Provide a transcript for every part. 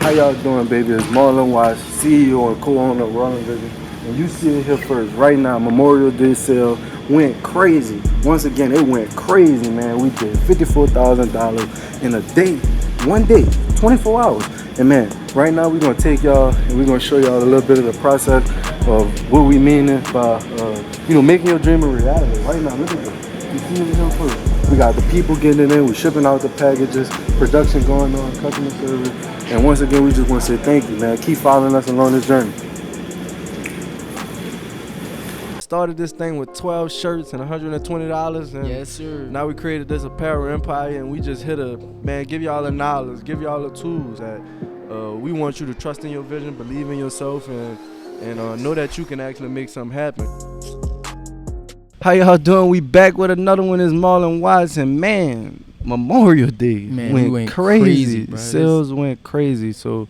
How y'all doing, baby? It's Marlon Watts, CEO and co-owner of WRLDINVSN. And you see it here first. Right now, Memorial Day sale went crazy. Once again, it went crazy, man. We did $54,000 in a day. One day, 24 hours. And man, right now we're going to take y'all and we're going to show y'all a little bit of the process of what we mean by, making your dream a reality. Right now, look at this. You see it here first. We got the people getting it in. We're shipping out the packages, production going on, customer service. And once again, we just want to say thank you, man. Keep following us along this journey. Started this thing with 12 shirts and $120. And yes, sir. Now we created this apparel empire, and we just hit give y'all the knowledge, give y'all the tools that we want you to trust in your vision, believe in yourself, and know that you can actually make something happen. How y'all doing? We back with another one. Is Marlon Watts, and man, Memorial Day went crazy. Sales went crazy. So,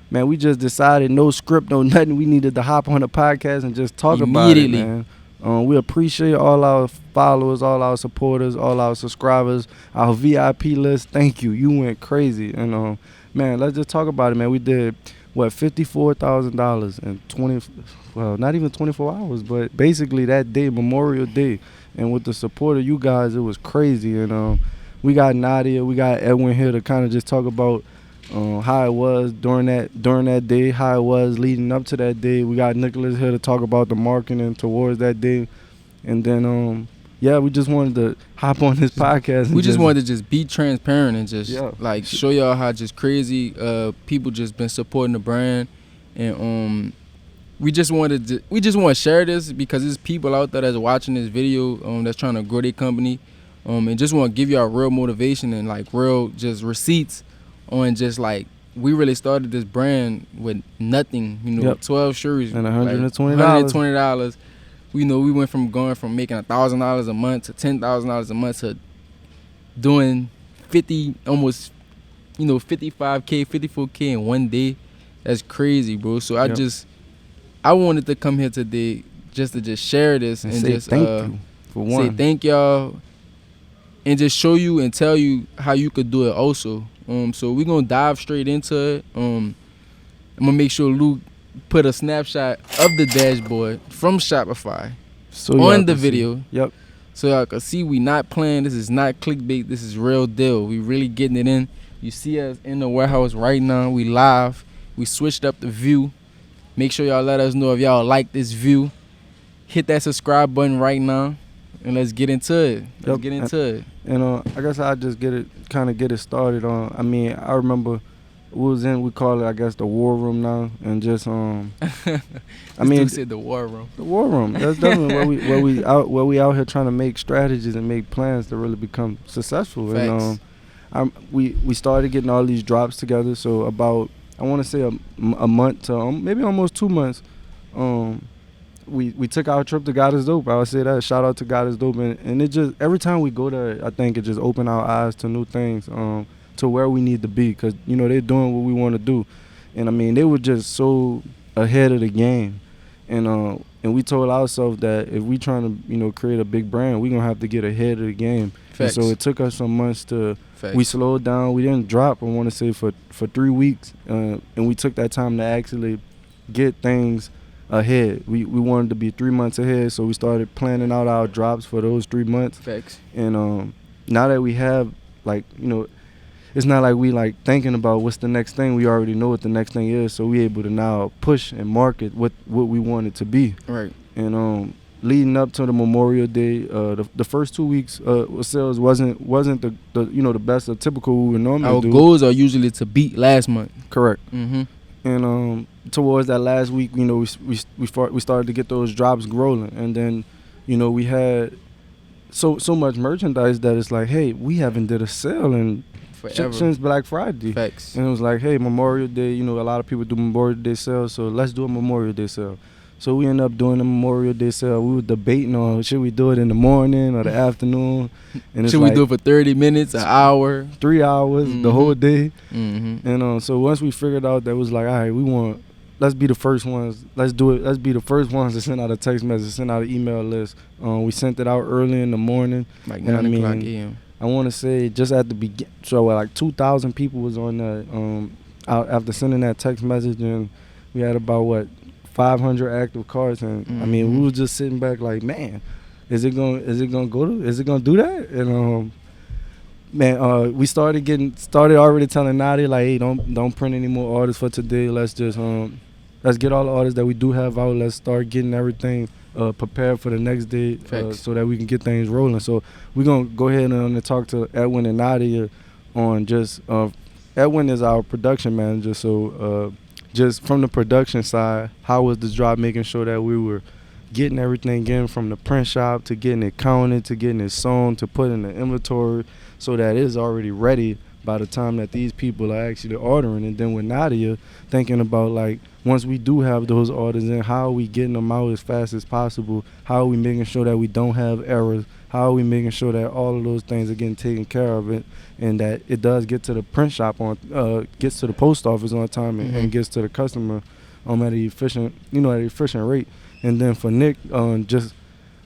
man, we just decided, no script, no nothing. We needed to hop on the podcast and just talk about it, man. We appreciate all our followers, all our supporters, all our subscribers, our VIP list. Thank you. You went crazy. And, man, let's just talk about it, man. We did, $54,000 in not even 24 hours, but basically that day, Memorial Day. And with the support of you guys, it was crazy. And we got Nadia, we got Edwin here to kind of just talk about how it was during that day, how it was leading up to that day. We got Nicholas here to talk about the marketing towards that day. And then, we just wanted to hop on this podcast. We just wanted to just be transparent and just show y'all how just crazy people just been supporting the brand. And we just want to share this because there's people out there that's watching this video that's trying to grow their company. And just want to give y'all real motivation and real just receipts on just we really started this brand with nothing, 12 shirts and $120. $120. We went from going from making $1,000 a month to $10,000 a month to doing 55K, 54K in one day. That's crazy, bro. So I wanted to come here today just to share this and say just thank you for one. Say thank y'all and just show you and tell you how you could do it also. So we're gonna dive straight into it. I'm gonna make sure Luke put a snapshot of the dashboard from Shopify on the video. Yep. So y'all can see we not playing. This is not clickbait. This is real deal. We really getting it in. You see us in the warehouse right now. We live. We switched up the view. Make sure y'all let us know if y'all like this view. Hit that subscribe button right now. And let's get into it. And I guess I'll just get it started on. I mean, I remember we call it, the war room now, and just said the war room. The war room. That's definitely where we out here trying to make strategies and make plans to really become successful. Facts. And we started getting all these drops together. So about, I want to say a month to maybe almost 2 months. We took our trip to God is Dope. I would say that. Shout out to God is Dope. And it just, every time we go there, I think it just opened our eyes to new things, to where we need to be. Because, they're doing what we want to do. And, I mean, they were just so ahead of the game. And we told ourselves that if we trying to, create a big brand, we're going to have to get ahead of the game. Facts. And so it took us some months to, we slowed down. We didn't drop, I want to say, for 3 weeks. And we took that time to actually get things ahead. We wanted to be 3 months ahead, so we started planning out our drops for those 3 months. Facts. And now that we have, it's not like we thinking about what's the next thing. We already know what the next thing is, so we able to now push and market what we want it to be. Right. And leading up to the Memorial Day, the first 2 weeks sales wasn't the best or typical we would normally do. Our goals are usually to beat last month. Correct. Mm-hmm. And towards that last week, we started to get those drops rolling, and then, we had so much merchandise that it's like, hey, we haven't did a sale in since Black Friday. Facts. And it was like, hey, Memorial Day, a lot of people do Memorial Day sales, so let's do a Memorial Day sale. So we ended up doing a Memorial Day sale. We were debating on should we do it in the morning or the afternoon. And should we do it for 30 minutes, an hour? 3 hours, the whole day. Mm-hmm. And so once we figured out that, was like, all right, let's be the first ones. Let's do it. Let's be the first ones to send out a text message, send out an email list. We sent it out early in the morning. Like 9 o'clock a.m. I want to say just at the beginning, so 2,000 people was on that. after sending that text message, and we had about 500 active cards, and I mean, we was just sitting back like, man, is it gonna do that? And man, we started already telling Nadia like, hey, don't print any more orders for today. Let's just let's get all the orders that we do have out. Let's start getting everything prepared for the next day, so that we can get things rolling. So we're gonna go ahead and talk to Edwin and Nadia on just Edwin is our production manager, so just from the production side, how was the drop, making sure that we were getting everything in from the print shop to getting it counted to getting it sewn to put in the inventory so that it's already ready by the time that these people are actually ordering. And then with Nadia, thinking about like, once we do have those orders in, how are we getting them out as fast as possible? How are we making sure that we don't have errors? How are we making sure that all of those things are getting taken care of it, and that it does get to the print shop gets to the post office on time, and gets to the customer at an efficient rate. And then for Nick, what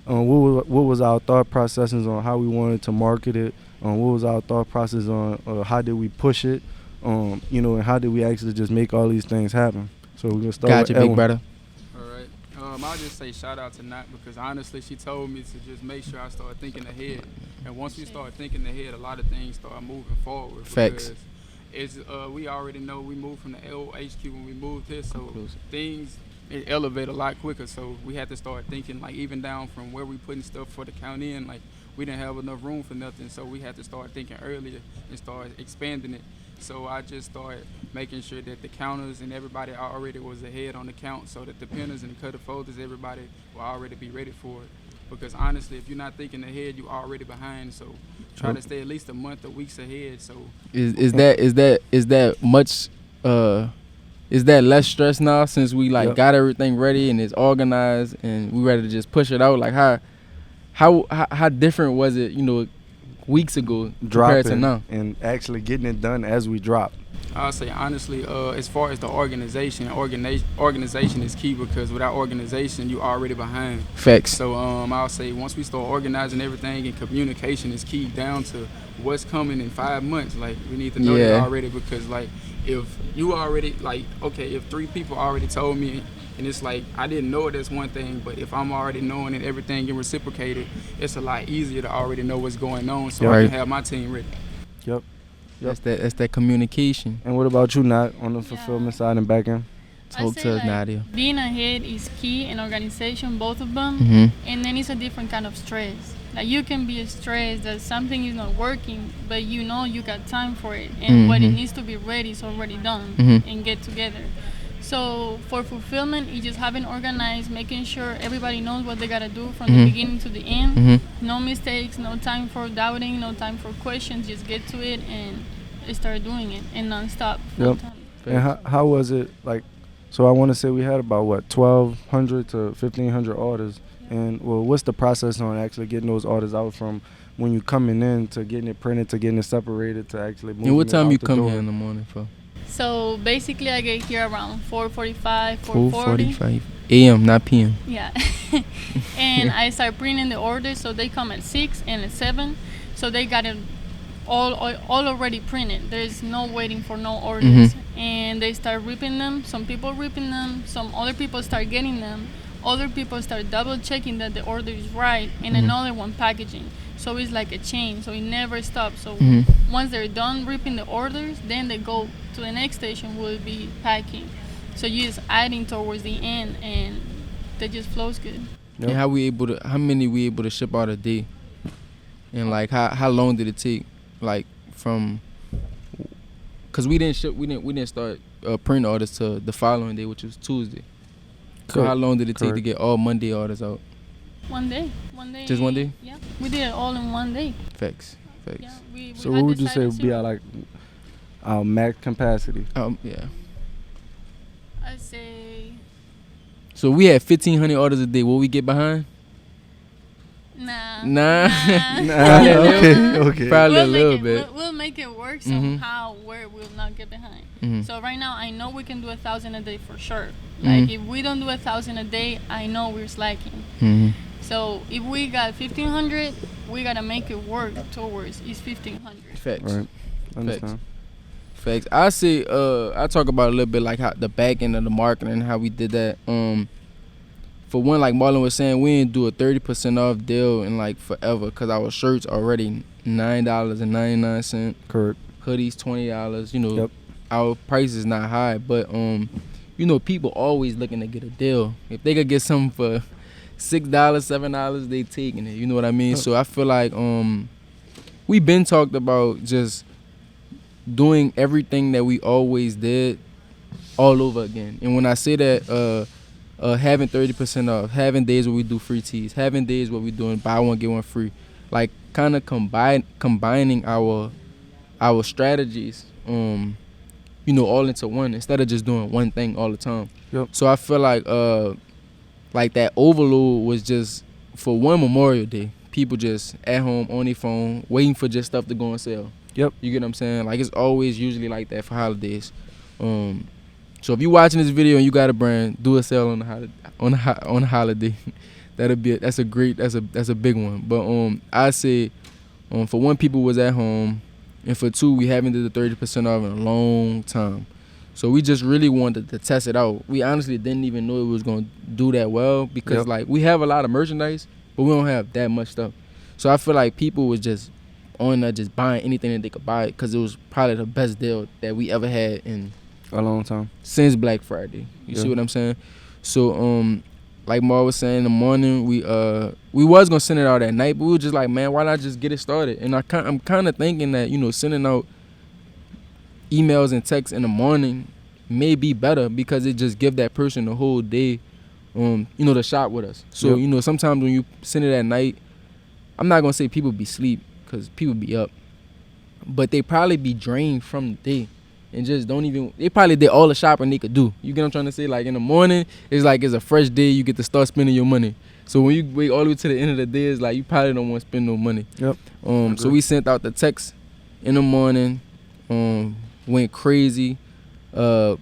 was our thought processes on how we wanted to market it? What was our thought process on how did we push it? And how did we actually just make all these things happen? So we're gonna start with Edwin. Big brother. All right. I'll just say shout out to Nat, because honestly, she told me to just make sure I start thinking ahead. And once we start thinking ahead, a lot of things start moving forward. Facts. Because we already know we moved from the old HQ when we moved here, so things elevate a lot quicker. So we had to start thinking, like, even down from where we putting stuff for the count in, like, we didn't have enough room for nothing, so we had to start thinking earlier and start expanding it. So I just started making sure that the counters and everybody already was ahead on the count, so that the pinners and the cutter folders, everybody will already be ready for it. Because honestly, if you're not thinking ahead, you're already behind. So try to stay at least a month or weeks ahead. So is that much? Is that less stress now, since we got everything ready and it's organized and we ready to just push it out? Like how different was it, weeks ago compared to now? And actually getting it done as we drop. I'll say honestly, as far as the organization is key, because without organization, you already behind. Facts. So I'll say once we start organizing everything, and communication is key down to what's coming in 5 months. Like, we need to know that already, because like, if you already, like, okay, if 3 people already told me, and it's like, I didn't know it, that's one thing, but if I'm already knowing and everything getting reciprocated, it's a lot easier to already know what's going on, so I can have my team ready. Yep. That's that communication. And what about you, Nat, on the fulfillment side and back end? Talk to us, Nadia. Being ahead is key in organization, both of them, and then it's a different kind of stress. Like, you can be stressed that something is not working, but you got time for it, and what it needs to be ready is already done, and get together. So for fulfillment, it's just having organized, making sure everybody knows what they gotta do from the beginning to the end. No mistakes, no time for doubting, no time for questions. Just get to it and start doing it, and nonstop. Yep. And how was it like? So I want to say we had about 1,200 to 1,500 orders. And what's the process on actually getting those orders out, from when you coming in to getting it printed to getting it separated to actually moving it out the door? And what time you come here in the morning for? So basically, I get here around 4:45, 4:40. 4:45 a.m., not p.m. Yeah. And I start printing the orders, so they come at 6 and at 7. So they got it all already printed. There's no waiting for no orders. And they start ripping them. Some people ripping them. Some other people start getting them. Other people start double checking that the order is right, and another one packaging. So it's like a chain, so it never stops. So once they're done ripping the orders, then they go to the next station, will be packing. So you're just adding towards the end, and that just flows good. Yep. And how many we able to ship out a day? And like how long did it take? Like from, cause we didn't start print orders till the following day, which was Tuesday. So how long did it take to get all Monday orders out? 1 day. Just 1 day? Yeah, we did it all in 1 day. Facts. Yeah, we so what would you say would be our max capacity? Yeah. I'd say. So we had 1,500 orders a day. Will we get behind? Nah. Okay. Probably a little bit. We'll make it work somehow where we'll not get behind. So right now, I know we can do 1,000 a day for sure. Like, if we don't do 1,000 a day, I know we're slacking. So if we got 1,500, we gotta make it work towards is 1,500. Facts. Right. Understand. Facts. I say I talk about a little bit like how the back end of the marketing and how we did that. For one, like Marlon was saying, we didn't do a 30% off deal in like forever because our shirts already $9.99. Correct. Hoodies $20. You know, Yep. our price is not high, but you know, people always looking to get a deal. If they could get something for $6, $7, they taking it. You know what I mean? Yep. So I feel like we been talked about just doing everything that we always did all over again. And when I say that, having 30% off, having days where we do free teas, having days where we doing buy one get one free, like kind of combining our strategies, you know, all into one instead of just doing one thing all the time. Yep. So I feel like that overload was just for one Memorial Day, people just at home on their phone waiting for just stuff to go on sale. Yep. You get what I'm saying? Like it's always usually like that for holidays. So if you watching this video and you got a brand, do a sale on the holiday. That's a big one. But I say for one, people was at home, and for two, we haven't did the 30% off in a long time. So we just really wanted to test it out. We honestly didn't even know it was gonna do that well because like we have a lot of merchandise, but we don't have that much stuff. So I feel like people was just on there just buying anything that they could buy because it was probably the best deal that we ever had in a long time since Black Friday. You see what I'm saying? So like Mar was saying in the morning, we was gonna send it out at night, but we were just like, man, why not just get it started? And I'm kind of thinking that, you know, sending out emails and texts in the morning may be better because it just give that person the whole day, you know, to shop with us. So you know, sometimes when you send it at night, I'm not gonna say people be asleep because people be up, but they probably be drained from the day. And just they probably did all the shopping they could do. You get what I'm trying to say? Like in the morning, it's like it's a fresh day. You get to start spending your money. So when you wait all the way to the end of the day, it's like you probably don't want to spend no money. Yep. So we sent out the text in the morning, went crazy, sent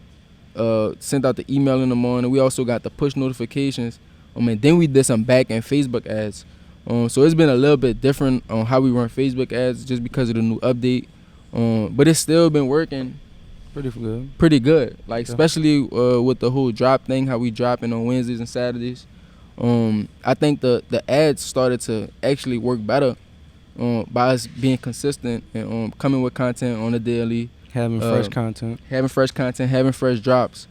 out the email in the morning. We also got the push notifications. And then we did some back end Facebook ads. So it's been a little bit different on how we run Facebook ads just because of the new update. But it's still been working pretty good. Like especially with the whole drop thing, how we dropping on Wednesdays and Saturdays. I think the ads started to actually work better by us being consistent and coming with content on the daily, having fresh content, having fresh drops.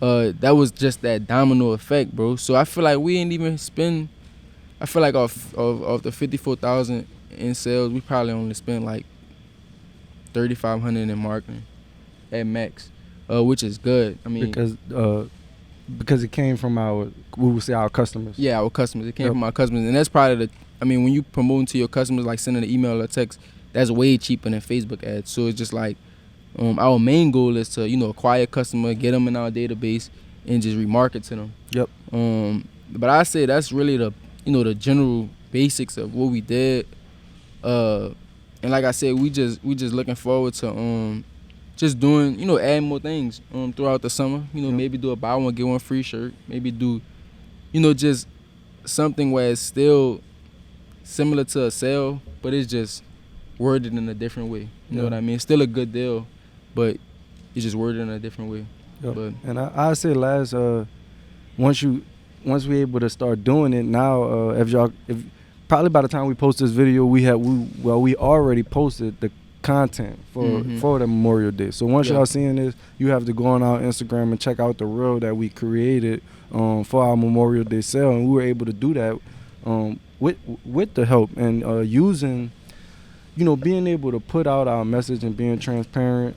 That was just that domino effect, bro. So I feel like we didn't even spend. I feel like off the 54,000 in sales, we probably only spent like 3,500 in marketing at max, which is good. I mean, because it came from our customers. Yeah, our customers. It came from our customers, and that's probably when you promoting to your customers, like sending an email or text, that's way cheaper than Facebook ads. So it's just like our main goal is to, you know, acquire a customer, get them in our database, and just remarket to them. Yep. But I say that's really the general basics of what we did. And like I said, we just looking forward to just doing, you know, adding more things throughout the summer. You know, maybe do a buy one get one free shirt. Maybe do, you know, just something where it's still similar to a sale, but it's just worded in a different way. You know what I mean? It's still a good deal, but it's just worded in a different way. Yep. But and I say last, once we able to start doing it now, if probably by the time we post this video, we already posted the content for the Memorial Day. So once y'all seeing this, you have to go on our Instagram and check out the reel that we created for our Memorial Day sale, and we were able to do that with the help and using, you know, being able to put out our message and being transparent.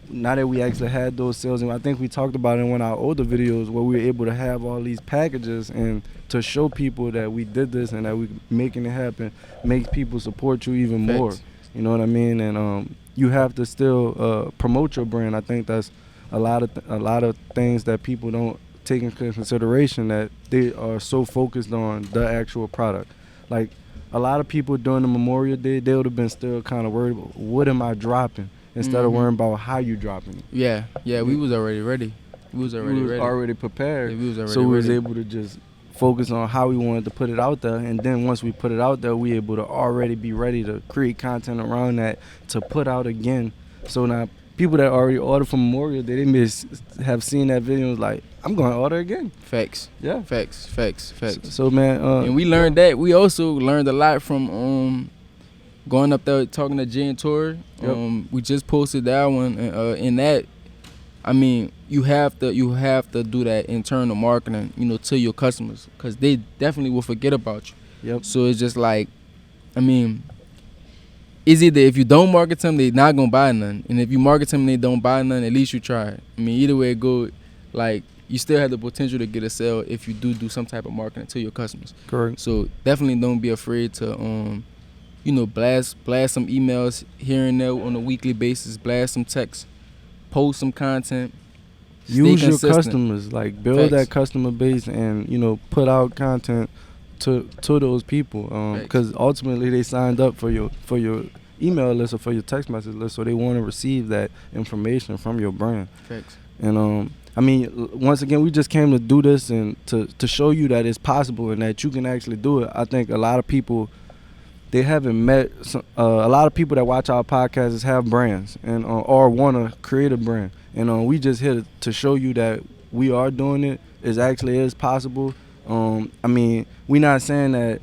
Now that we actually had those sales, and I think we talked about it in one of our older videos where we were able to have all these packages and to show people that we did this and that we making it happen makes people support you even more. You know what I mean? And you have to still promote your brand. I think that's a lot of things that people don't take into consideration, that they are so focused on the actual product. Like a lot of people during the Memorial Day, they would have been still kind of worried about what am I dropping instead of worrying about how you dropping it. Yeah, we was already ready. We was already prepared. Yeah, we was already so we ready. was able to just focus on how we wanted to put it out there, and then once we put it out there, we able to already be ready to create content around that to put out again. So now people that already ordered from Memorial Day, they may have seen that video and was like, I'm going to order again. Facts. Yeah. Facts. So man. And we learned that. We also learned a lot from going up there talking to Jay and Tori. Yep. We just posted that one. In that, I mean, you have to do that internal marketing, to your customers, because they definitely will forget about you. Yep. So it's just like, I mean, it's either if you don't market them, they not gonna buy none, and if you market them, they don't buy none. At least you try it. I mean, either way it go, like you still have the potential to get a sale if you do some type of marketing to your customers. Correct. So definitely don't be afraid to blast some emails here and there on a weekly basis, blast some texts, post some content. Use your consistent. customers, like build Facts. that customer base, and put out content to those people, because ultimately they signed up for your email list or for your text message list, so they want to receive that information from your brand. Facts. And I mean, once again, we just came to do this and to show you that it's possible and that you can actually do it. I think a lot of people, they haven't met a lot of people that watch our podcasts have brands and or want to create a brand, and we just here to show you that we are doing it. It actually is possible. I mean, we're not saying that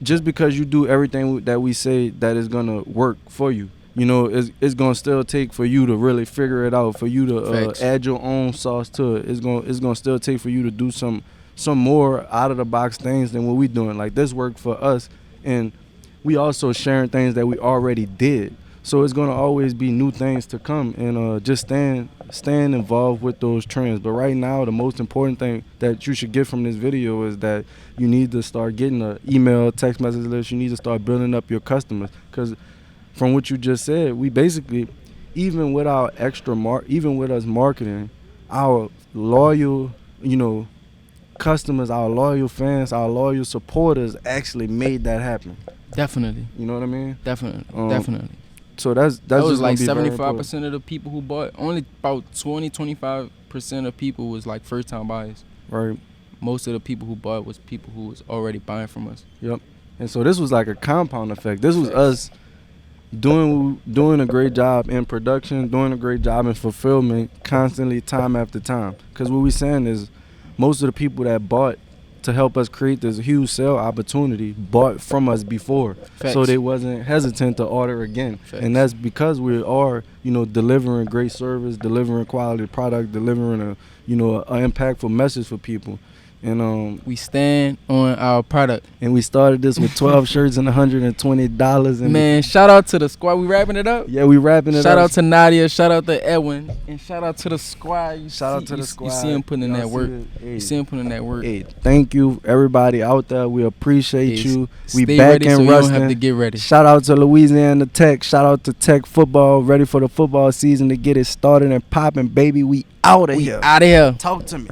just because you do everything that we say that is gonna work for you. It's gonna still take for you to really figure it out, for you to add your own sauce to it. It's gonna still take for you to do some more out of the box things than what we doing. Like, this worked for us, and we also sharing things that we already did. So it's gonna always be new things to come, and just staying involved with those trends. But right now, the most important thing that you should get from this video is that you need to start getting an email, text message list. You need to start building up your customers, because from what you just said, we basically, even with our even with us marketing, our loyal, customers, our loyal fans, our loyal supporters actually made that happen. Definitely. You know what I mean? Definitely. So that was like 75% of the people who bought. Only about 20-25% of people was like first time buyers. Right. Most of the people who bought was people who was already buying from us. Yep. And so this was like a compound effect. This was us doing a great job in production, doing a great job in fulfillment, constantly, time after time. Because what we're saying is, most of the people that bought to help us create this huge sale opportunity bought from us before. Facts. So they wasn't hesitant to order again. Facts. And that's because we are, delivering great service, delivering quality product, delivering a impactful message for people. And we stand on our product. And we started this with 12 shirts and $120. And man, shout out to the squad. We wrapping it up? Yeah, we wrapping it up. Shout out to Nadia. Shout out to Edwin. And shout out to the squad. Shout out to the squad. You see him putting in that work. You see him putting in that work. Hey, thank you, everybody out there. We appreciate you. We stay back ready in so wrestling. You don't have to get ready. Shout out to Louisiana Tech. Shout out to Tech football. Ready for the football season to get it started and popping, baby. We out of here. Out of here. Talk to me.